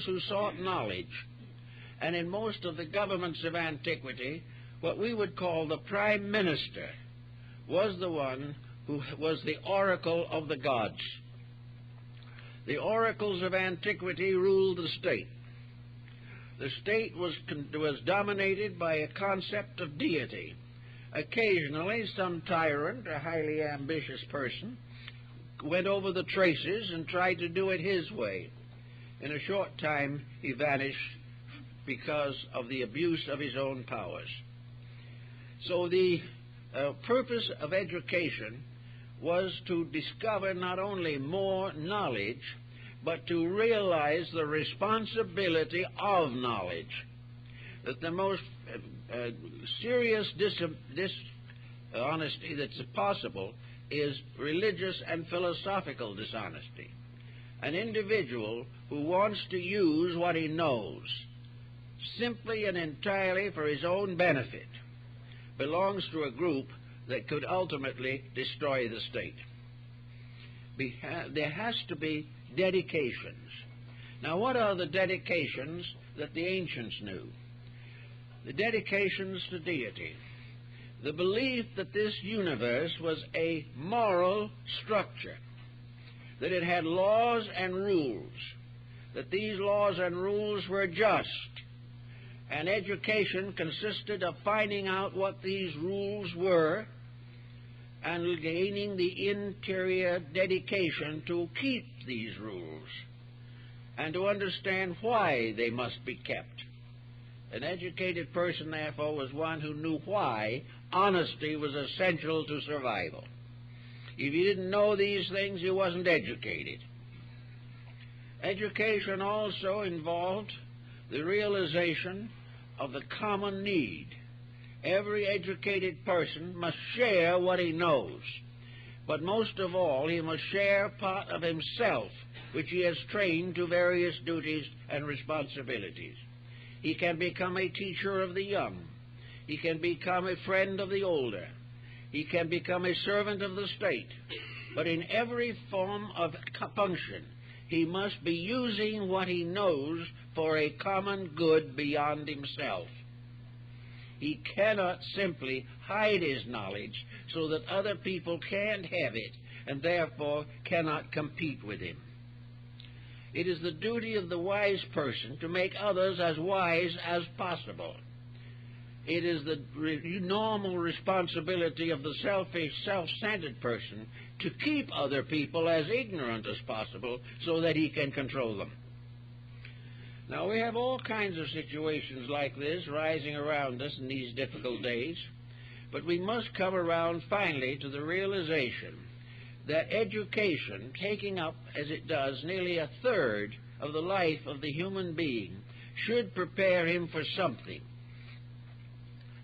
those who sought knowledge. And in most of the governments of antiquity, what we would call the prime minister was the one who was the oracle of the gods. The oracles of antiquity ruled the state. The state was dominated by a concept of deity. Occasionally, some tyrant, a highly ambitious person, went over the traces and tried to do it his way. In a short time, he vanished because of the abuse of his own powers. So the purpose of education was to discover not only more knowledge, but to realize the responsibility of knowledge. That the most serious dishonesty that's possible is religious and philosophical dishonesty. An individual who wants to use what he knows simply and entirely for his own benefit belongs to a group that could ultimately destroy the state. There has to be dedications. Now, what are the dedications that the ancients knew? The dedications to deity. The belief that this universe was a moral structure, that it had laws and rules, that these laws and rules were just, and education consisted of finding out what these rules were and gaining the interior dedication to keep these rules and to understand why they must be kept. An educated person, therefore, was one who knew why honesty was essential to survival. If you didn't know these things, you wasn't educated. Education also involved the realization of the common need. Every educated person must share what he knows, but most of all, he must share part of himself, which he has trained to various duties and responsibilities. He can become a teacher of the young. He can become a friend of the older. He can become a servant of the state. But in every form of function, he must be using what he knows for a common good beyond himself. He cannot simply hide his knowledge so that other people can't have it and therefore cannot compete with him. It is the duty of the wise person to make others as wise as possible. It is the normal responsibility of the selfish, self-centered person to keep other people as ignorant as possible so that he can control them. Now, we have all kinds of situations like this rising around us in these difficult days, but we must come around finally to the realization that education, taking up, as it does, nearly a third of the life of the human being, should prepare him for something.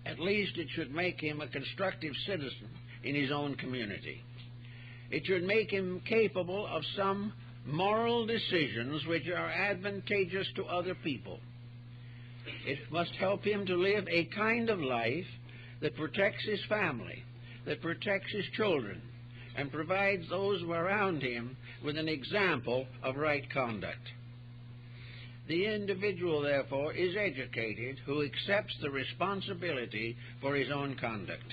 At least it should make him a constructive citizen in his own community. It should make him capable of some moral decisions which are advantageous to other people. It must help him to live a kind of life that protects his family, that protects his children, and provides those around him with an example of right conduct. The individual, therefore, is educated who accepts the responsibility for his own conduct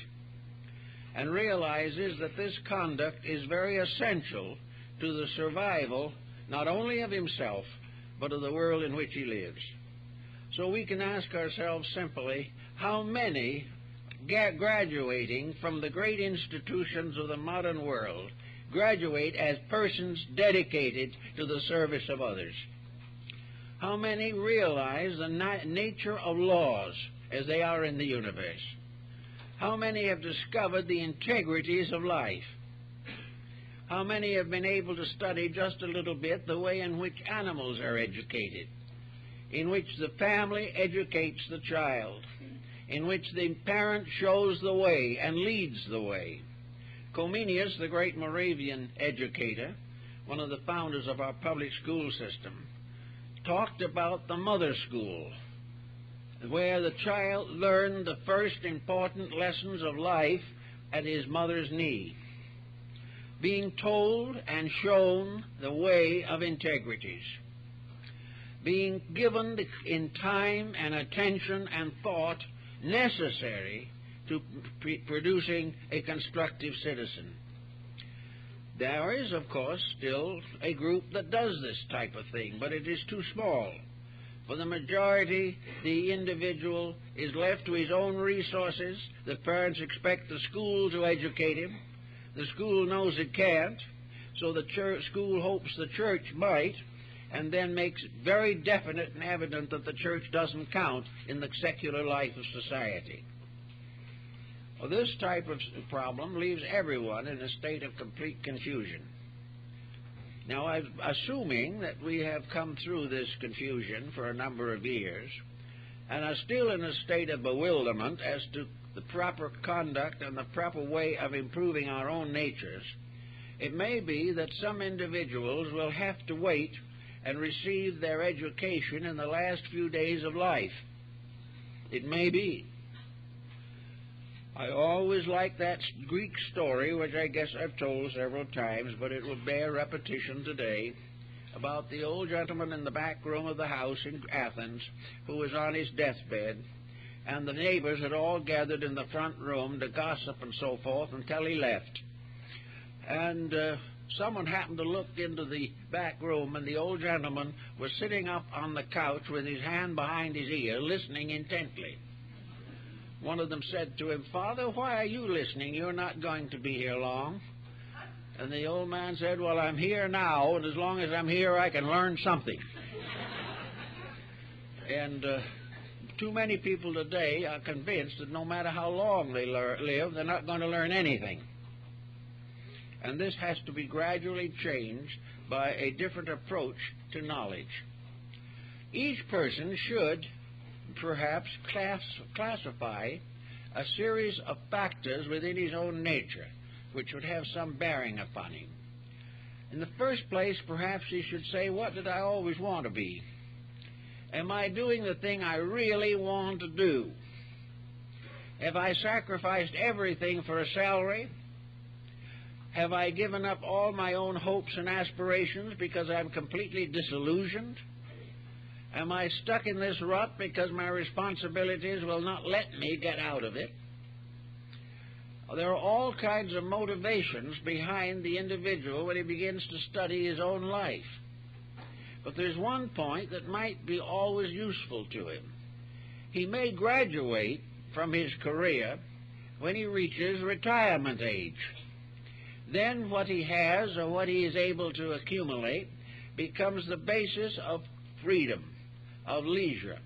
and realizes that this conduct is very essential to the survival not only of himself, but of the world in which he lives. So we can ask ourselves simply, how many graduating from the great institutions of the modern world graduate as persons dedicated to the service of others? How many realize the nature of laws as they are in the universe? How many have discovered the integrities of life? How many have been able to study just a little bit the way in which animals are educated, in which the family educates the child, in which the parent shows the way and leads the way? Comenius, the great Moravian educator, one of the founders of our public school system, talked about the mother school, where the child learned the first important lessons of life at his mother's knee, being told and shown the way of integrities. being given in time and attention and thought necessary to producing a constructive citizen. There is, of course, still a group that does this type of thing, but it is too small. For the majority, the individual is left to his own resources. The parents expect the school to educate him. The school knows it can't, so the school hopes the church might, and then makes it very definite and evident that the church doesn't count in the secular life of society. Well, this type of problem leaves everyone in a state of complete confusion. Now, I'm assuming that we have come through this confusion for a number of years and are still in a state of bewilderment as to the proper conduct and the proper way of improving our own natures, it may be that some individuals will have to wait and receive their education in the last few days of life. It may be. I always like that Greek story, which I guess I've told several times, but it will bear repetition today, about the old gentleman in the back room of the house in Athens who was on his deathbed, and the neighbors had all gathered in the front room to gossip and so forth until he left. And someone happened to look into the back room, and the old gentleman was sitting up on the couch with his hand behind his ear, listening intently. One of them said to him, "Father, why are you listening? You're not going to be here long." And the old man said, "Well, I'm here now, and as long as I'm here, I can learn something." And too many people today are convinced that no matter how long they live, they're not going to learn anything. And this has to be gradually changed by a different approach to knowledge. Each person should perhaps classify a series of factors within his own nature which would have some bearing upon him. In the first place, perhaps he should say, what did I always want to be? Am I doing the thing I really want to do? Have I sacrificed everything for a salary? Have I given up all my own hopes and aspirations because I'm completely disillusioned? Am I stuck in this rut because my responsibilities will not let me get out of it? There are all kinds of motivations behind the individual when he begins to study his own life. But there's one point that might be always useful to him. He may graduate from his career when he reaches retirement age. Then what he has or what he is able to accumulate becomes the basis of freedom, of leisure.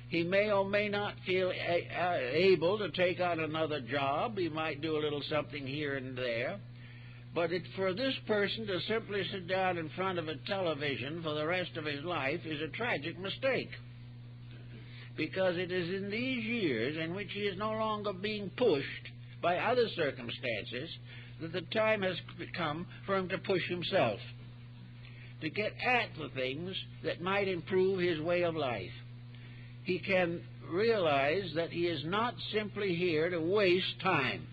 He may or may not feel able to take on another job. He might do a little something here and there. But for this person to simply sit down in front of a television for the rest of his life is a tragic mistake. Because it is in these years in which he is no longer being pushed by other circumstances that the time has come for him to push himself, to get at the things that might improve his way of life. He can realize that he is not simply here to waste time.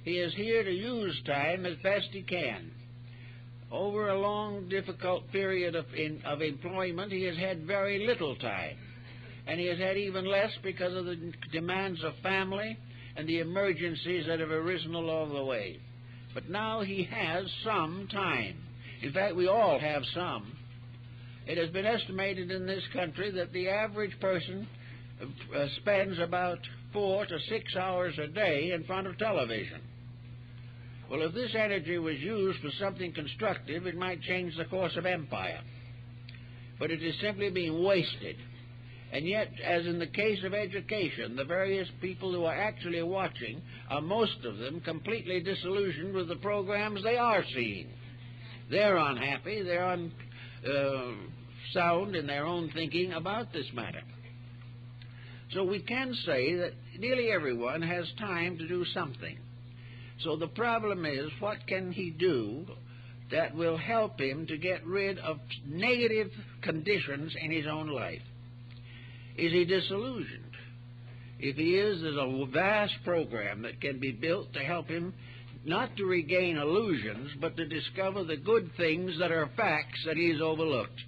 He is here to use time as best he can. Over a long, difficult period of employment, he has had very little time. And he has had even less because of the demands of family and the emergencies that have arisen along the way. But now he has some time. In fact, we all have some. It has been estimated in this country that the average person spends about 4 to 6 hours a day in front of television. Well, if this energy was used for something constructive, it might change the course of empire. But it is simply being wasted. And yet, as in the case of education, the various people who are actually watching are, most of them, completely disillusioned with the programs they are seeing. They're unhappy, they're unsound in their own thinking about this matter. So we can say that nearly everyone has time to do something. So the problem is, what can he do that will help him to get rid of negative conditions in his own life? Is he disillusioned? If he is, there's a vast program that can be built to help him not to regain illusions, but to discover the good things that are facts that he's overlooked.